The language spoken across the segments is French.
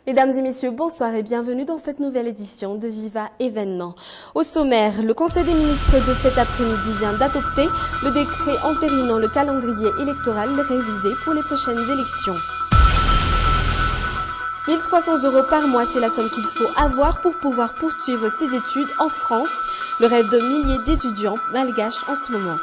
Mesdames et messieurs, bonsoir et bienvenue dans cette nouvelle édition de Viva Événement. Au sommaire, le Conseil des ministres de cet après-midi vient d'adopter le décret entérinant le calendrier électoral révisé pour les prochaines élections. 1 300 € par mois, c'est la somme qu'il faut avoir pour pouvoir poursuivre ses études en France, le rêve de milliers d'étudiants malgaches en ce moment.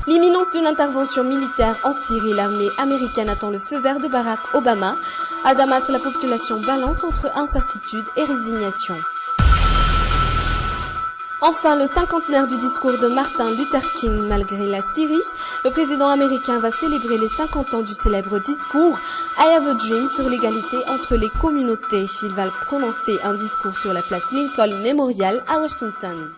L'imminence d'une intervention militaire en Syrie, l'armée américaine attend le feu vert de Barack Obama. À Damas, la population balance entre incertitude et résignation. Enfin, le cinquantenaire du discours de Martin Luther King malgré la Syrie, le président américain va célébrer les 50 ans du célèbre discours I Have a Dream sur l'égalité entre les communautés. Il va prononcer un discours sur la place Lincoln Memorial à Washington.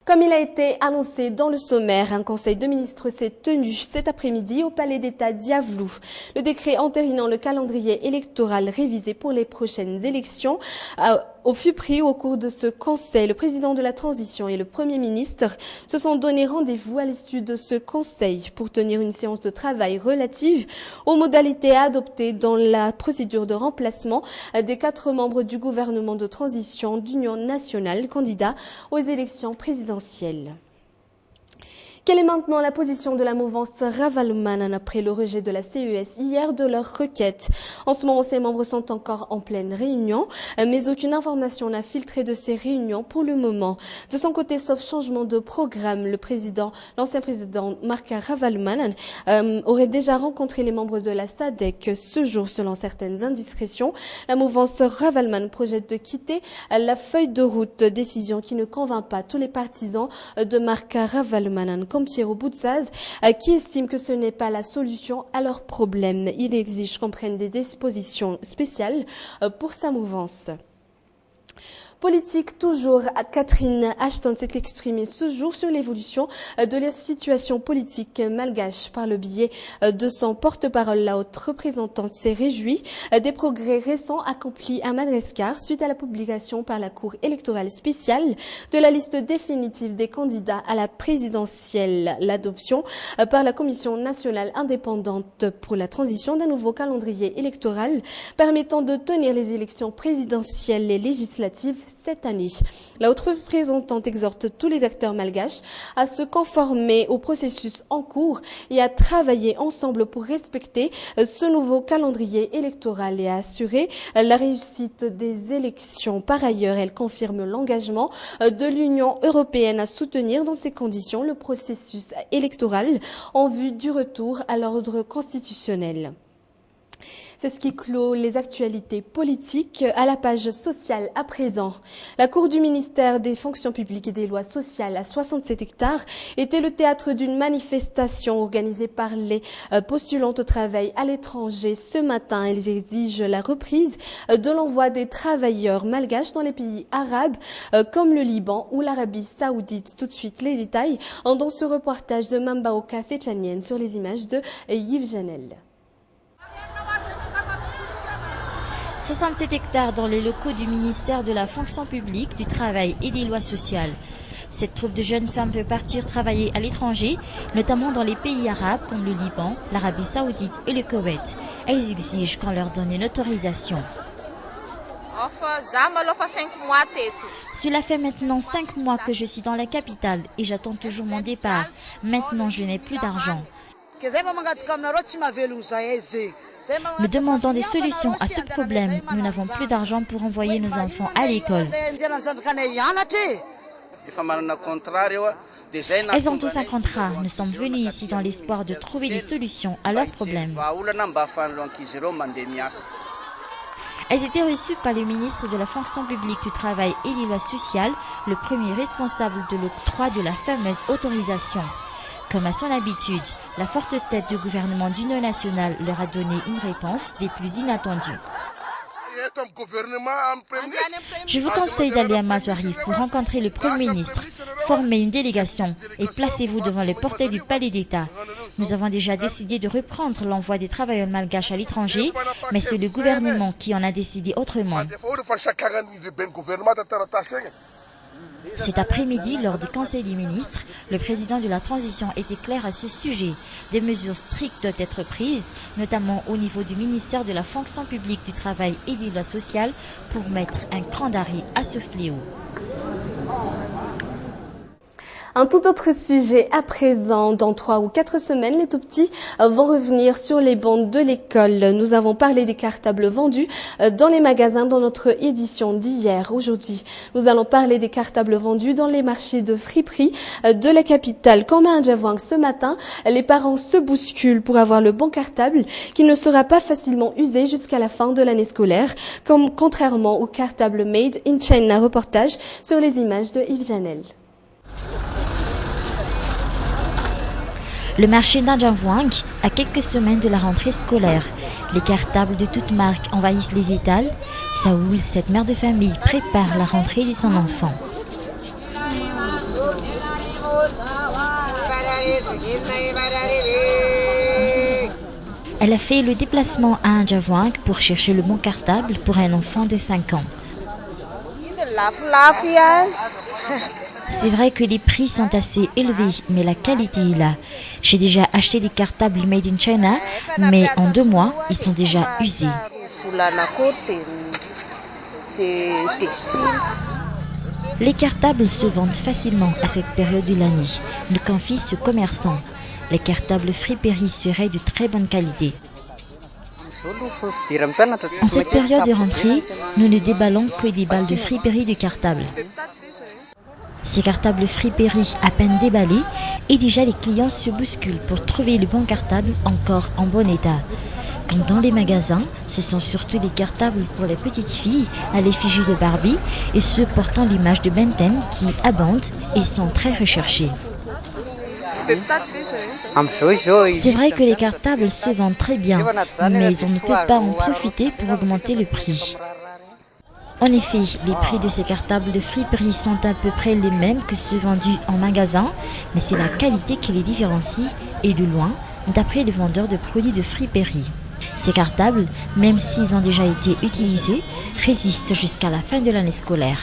Comme il a été annoncé dans le sommaire, un conseil de ministres s'est tenu cet après-midi au palais d'État d'Iavlou. Le décret entérinant le calendrier électoral révisé pour les prochaines élections fut pris au cours de ce conseil. Le président de la transition et le premier ministre se sont donné rendez-vous à l'issue de ce conseil pour tenir une séance de travail relative aux modalités adoptées dans la procédure de remplacement des 4 membres du gouvernement de transition d'Union nationale candidats aux élections présidentielles. Quelle est maintenant la position de la mouvance Ravalomanan après le rejet de la CES hier de leur requête? En ce moment, ses membres sont encore en pleine réunion, mais aucune information n'a filtré de ces réunions pour le moment. De son côté, sauf changement de programme, l'ancien président Marca Ravalomanan aurait déjà rencontré les membres de la SADC ce jour selon certaines indiscrétions. La mouvance Ravalomanan projette de quitter la feuille de route, décision qui ne convainc pas tous les partisans de Marca Ravalomanan, comme Piero Boutsaz, qui estime que ce n'est pas la solution à leurs problèmes. Il exige qu'on prenne des dispositions spéciales pour sa mouvance. Politique toujours, Catherine Ashton s'est exprimée ce jour sur l'évolution de la situation politique malgache. Par le biais de son porte-parole, la haute représentante s'est réjouie des progrès récents accomplis à Madagascar suite à la publication par la Cour électorale spéciale de la liste définitive des candidats à la présidentielle. L'adoption par la Commission nationale indépendante pour la transition d'un nouveau calendrier électoral permettant de tenir les élections présidentielles et législatives cette année. La haute représentante exhorte tous les acteurs malgaches à se conformer au processus en cours et à travailler ensemble pour respecter ce nouveau calendrier électoral et à assurer la réussite des élections. Par ailleurs, elle confirme l'engagement de l'Union européenne à soutenir dans ces conditions le processus électoral en vue du retour à l'ordre constitutionnel. C'est ce qui clôt les actualités politiques. À la page sociale à présent, la cour du ministère des Fonctions publiques et des lois sociales à 67 hectares était le théâtre d'une manifestation organisée par les postulantes au travail à l'étranger. Ce matin, elles exigent la reprise de l'envoi des travailleurs malgaches dans les pays arabes comme le Liban ou l'Arabie saoudite. Tout de suite, les détails dans ce reportage de Mambaoka Fechanienne sur les images de Yves Janel. 67 hectares dans les locaux du ministère de la Fonction publique, du Travail et des lois sociales. Cette troupe de jeunes femmes peut partir travailler à l'étranger, notamment dans les pays arabes comme le Liban, l'Arabie saoudite et le Koweït. Elles exigent qu'on leur donne une autorisation. Cela fait maintenant 5 mois que je suis dans la capitale et j'attends toujours mon départ. Maintenant, je n'ai plus d'argent. Nous demandons des solutions à ce problème. Nous n'avons plus d'argent pour envoyer nos enfants à l'école. Elles ont tous un contrat. Nous sommes venus ici dans l'espoir de trouver des solutions à leurs problèmes. Elles étaient reçues par le ministre de la Fonction publique, du Travail et des lois sociales, le premier responsable de l'octroi de la fameuse autorisation. Comme à son habitude, la forte tête du gouvernement d'Union nationale leur a donné une réponse des plus inattendues. Je vous conseille d'aller à Mazouarif pour rencontrer le Premier ministre, former une délégation et placez-vous devant le portail du palais d'État. Nous avons déjà décidé de reprendre l'envoi des travailleurs malgaches à l'étranger, mais c'est le gouvernement qui en a décidé autrement. Cet après-midi, lors du Conseil des ministres, le président de la transition était clair à ce sujet. Des mesures strictes doivent être prises, notamment au niveau du ministère de la fonction publique du travail et des lois sociales, pour mettre un cran d'arrêt à ce fléau. Un tout autre sujet à présent. Dans 3 ou 4 semaines, les tout-petits vont revenir sur les bancs de l'école. Nous avons parlé des cartables vendus dans les magasins dans notre édition d'hier. Aujourd'hui, nous allons parler des cartables vendus dans les marchés de friperie de la capitale. Comme à Ndjavouang ce matin, les parents se bousculent pour avoir le bon cartable qui ne sera pas facilement usé jusqu'à la fin de l'année scolaire, contrairement au cartable Made in China. Reportage sur les images de Yves Janel. Le marché d'Ndjavouang a quelques semaines de la rentrée scolaire. Les cartables de toutes marques envahissent les étals. Saoul, cette mère de famille, prépare la rentrée de son enfant. Elle a fait le déplacement à Ndjavouang pour chercher le bon cartable pour un enfant de 5 ans. C'est vrai que les prix sont assez élevés, mais la qualité est là. J'ai déjà acheté des cartables made in China, mais en 2 mois, ils sont déjà usés. Les cartables se vendent facilement à cette période de l'année, nous confie ce commerçant. Les cartables friperies seraient de très bonne qualité. En cette période de rentrée, nous ne déballons que des balles de friperie de cartables. Ces cartables friperies à peine déballés et déjà les clients se bousculent pour trouver le bon cartable encore en bon état. Comme dans les magasins, ce sont surtout des cartables pour les petites filles à l'effigie de Barbie et ceux portant l'image de Ben 10 qui abondent et sont très recherchés. C'est vrai que les cartables se vendent très bien, mais on ne peut pas en profiter pour augmenter le prix. En effet, les prix de ces cartables de friperie sont à peu près les mêmes que ceux vendus en magasin, mais c'est la qualité qui les différencie et de loin, d'après les vendeurs de produits de friperie. Ces cartables, même s'ils ont déjà été utilisés, résistent jusqu'à la fin de l'année scolaire.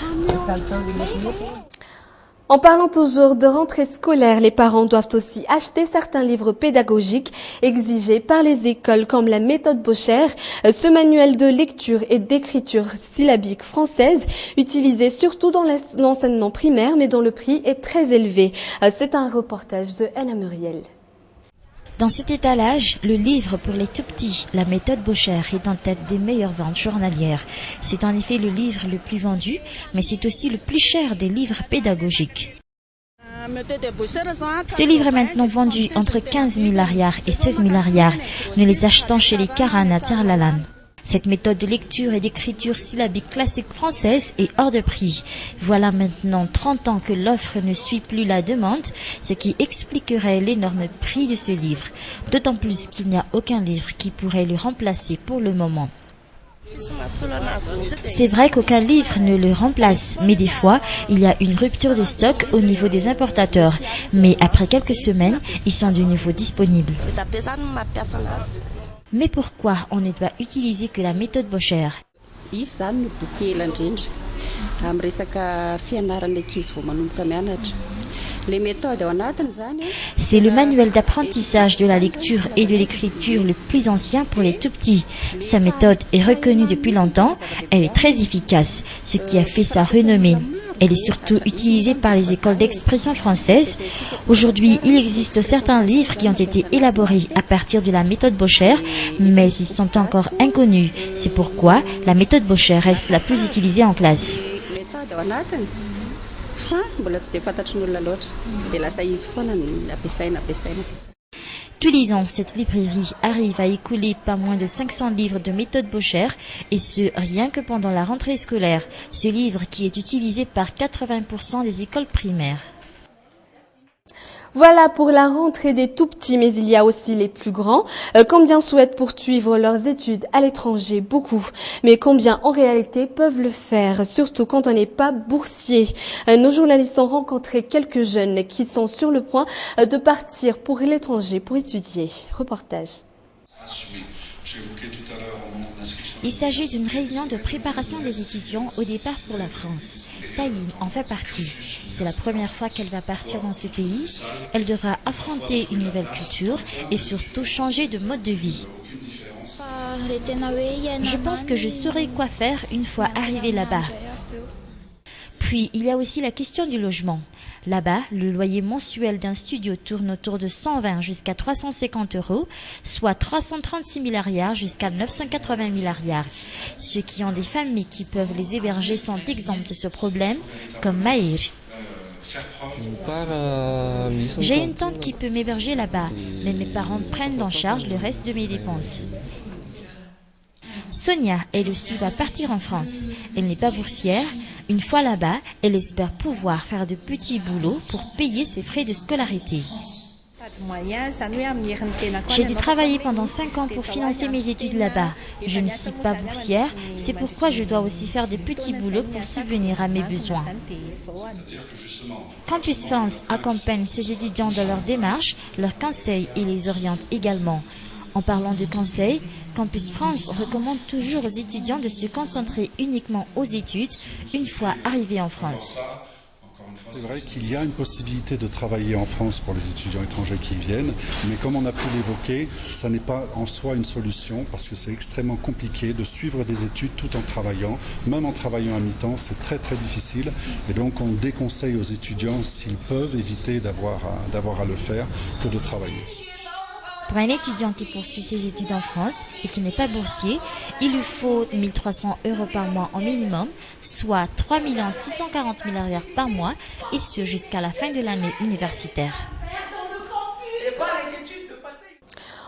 En parlant toujours de rentrée scolaire, les parents doivent aussi acheter certains livres pédagogiques exigés par les écoles comme la méthode Bocher, ce manuel de lecture et d'écriture syllabique française utilisé surtout dans l'enseignement primaire mais dont le prix est très élevé. C'est un reportage de Anna Muriel. Dans cet étalage, le livre pour les tout-petits, la méthode Bocher, est en tête des meilleures ventes journalières. C'est en effet le livre le plus vendu, mais c'est aussi le plus cher des livres pédagogiques. Ce livre est maintenant vendu entre 15 000 ariars et 16 000 ariars. Nous les achetons chez les Karan à Terlalan. Cette méthode de lecture et d'écriture syllabique classique française est hors de prix. Voilà maintenant 30 ans que l'offre ne suit plus la demande, ce qui expliquerait l'énorme prix de ce livre. D'autant plus qu'il n'y a aucun livre qui pourrait le remplacer pour le moment. C'est vrai qu'aucun livre ne le remplace, mais des fois, il y a une rupture de stock au niveau des importateurs. Mais après quelques semaines, ils sont de nouveau disponibles. Mais pourquoi on ne doit utiliser que la méthode Bocher? C'est le manuel d'apprentissage de la lecture et de l'écriture le plus ancien pour les tout-petits. Sa méthode est reconnue depuis longtemps, elle est très efficace, ce qui a fait sa renommée. Elle est surtout utilisée par les écoles d'expression française. Aujourd'hui, il existe certains livres qui ont été élaborés à partir de la méthode Bocher, mais ils sont encore inconnus. C'est pourquoi la méthode Bocher reste la plus utilisée en classe. Tous les ans, cette librairie arrive à écouler pas moins de 500 livres de méthode Bocher, et ce, rien que pendant la rentrée scolaire. Ce livre qui est utilisé par 80% des écoles primaires. Voilà pour la rentrée des tout-petits, mais il y a aussi les plus grands. Combien souhaitent poursuivre leurs études à l'étranger? Beaucoup. Mais combien en réalité peuvent le faire, surtout quand on n'est pas boursier? Nos journalistes ont rencontré quelques jeunes qui sont sur le point de partir pour l'étranger pour étudier. Reportage. Il s'agit d'une réunion de préparation des étudiants au départ pour la France. Taïn en fait partie. C'est la première fois qu'elle va partir dans ce pays. Elle devra affronter une nouvelle culture et surtout changer de mode de vie. Je pense que je saurai quoi faire une fois arrivée là-bas. Puis, il y a aussi la question du logement. Là-bas, le loyer mensuel d'un studio tourne autour de 120 jusqu'à 350 €, soit 336 000 arrières jusqu'à 980 000 arrières. Ceux qui ont des familles qui peuvent les héberger sont exempts de ce problème, comme Maïr. J'ai une tante qui peut m'héberger là-bas, mais mes parents prennent en charge le reste de mes dépenses. Sonia, elle aussi, va partir en France. Elle n'est pas boursière. Une fois là-bas, elle espère pouvoir faire de petits boulots pour payer ses frais de scolarité. J'ai dû travailler pendant 5 ans pour financer mes études là-bas. Je ne suis pas boursière, c'est pourquoi je dois aussi faire de petits boulots pour subvenir à mes besoins. Campus France accompagne ses étudiants dans leur démarche, leurs conseils et les oriente également. En parlant de conseils, Campus France recommande toujours aux étudiants de se concentrer uniquement aux études une fois arrivés en France. C'est vrai qu'il y a une possibilité de travailler en France pour les étudiants étrangers qui y viennent, mais comme on a pu l'évoquer, ça n'est pas en soi une solution parce que c'est extrêmement compliqué de suivre des études tout en travaillant. Même en travaillant à mi-temps, c'est très très difficile et donc on déconseille aux étudiants, s'ils peuvent, éviter d'avoir à le faire que de travailler. Pour un étudiant qui poursuit ses études en France et qui n'est pas boursier, il lui faut 1 300 € par mois en minimum, soit 3 640 000 arrières par mois, et ce jusqu'à la fin de l'année universitaire.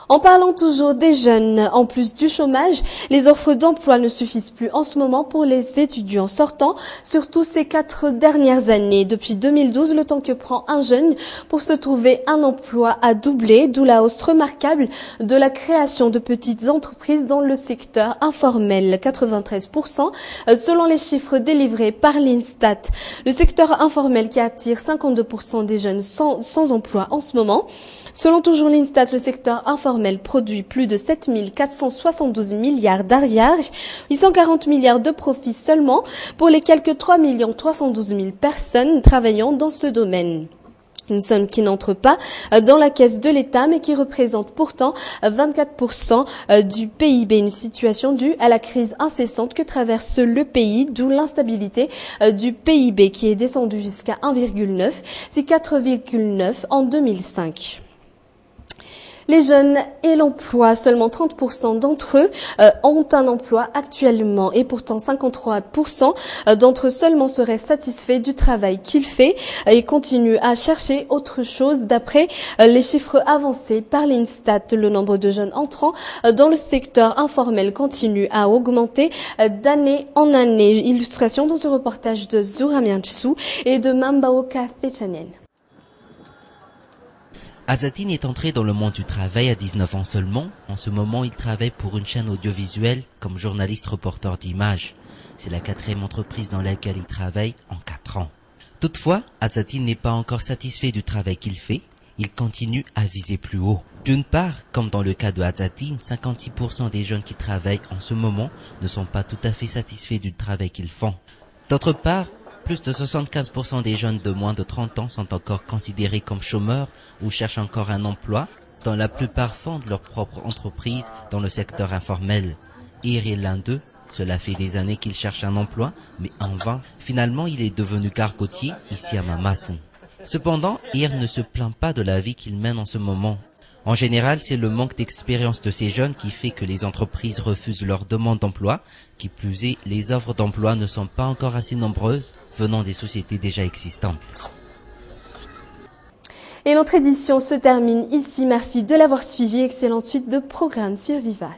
En parlant toujours des jeunes, en plus du chômage, les offres d'emploi ne suffisent plus en ce moment pour les étudiants sortants, surtout ces 4 dernières années. Depuis 2012, le temps que prend un jeune pour se trouver un emploi a doublé, d'où la hausse remarquable de la création de petites entreprises dans le secteur informel, 93%, selon les chiffres délivrés par l'Instat. Le secteur informel qui attire 52% des jeunes sans emploi en ce moment. Selon toujours l'Instat, le secteur informel produit plus de 7 472 milliards d'arrières, 840 milliards de profits seulement pour les quelques 3 312 000 personnes travaillant dans ce domaine. Une somme qui n'entre pas dans la caisse de l'État, mais qui représente pourtant 24% du PIB, une situation due à la crise incessante que traverse le pays, d'où l'instabilité du PIB qui est descendu jusqu'à 1,9, c'est 4,9 en 2005. Les jeunes et l'emploi, seulement 30% d'entre eux ont un emploi actuellement et pourtant 53% d'entre eux seulement seraient satisfaits du travail qu'ils font et continuent à chercher autre chose. D'après les chiffres avancés par l'Instat, le nombre de jeunes entrant dans le secteur informel continue à augmenter d'année en année. Illustration dans ce reportage de Zura Mianchsu et de Mambaoka Fechanien. Azzatine est entré dans le monde du travail à 19 ans seulement. En ce moment, il travaille pour une chaîne audiovisuelle comme journaliste reporter d'images. C'est la 4e entreprise dans laquelle il travaille en 4 ans. Toutefois, Azzatine n'est pas encore satisfait du travail qu'il fait. Il continue à viser plus haut. D'une part, comme dans le cas de Azzatine, 56% des jeunes qui travaillent en ce moment ne sont pas tout à fait satisfaits du travail qu'ils font. D'autre part, plus de 75% des jeunes de moins de 30 ans sont encore considérés comme chômeurs ou cherchent encore un emploi, dont la plupart fondent leur propre entreprise dans le secteur informel. Ir est l'un d'eux. Cela fait des années qu'il cherche un emploi, mais en vain. Finalement, il est devenu gargotier ici à Mamassen. Cependant, Ir ne se plaint pas de la vie qu'il mène en ce moment. En général, c'est le manque d'expérience de ces jeunes qui fait que les entreprises refusent leurs demandes d'emploi. Qui plus est, les offres d'emploi ne sont pas encore assez nombreuses venant des sociétés déjà existantes. Et notre édition se termine ici. Merci de l'avoir suivi. Excellente suite de programmes sur Viva.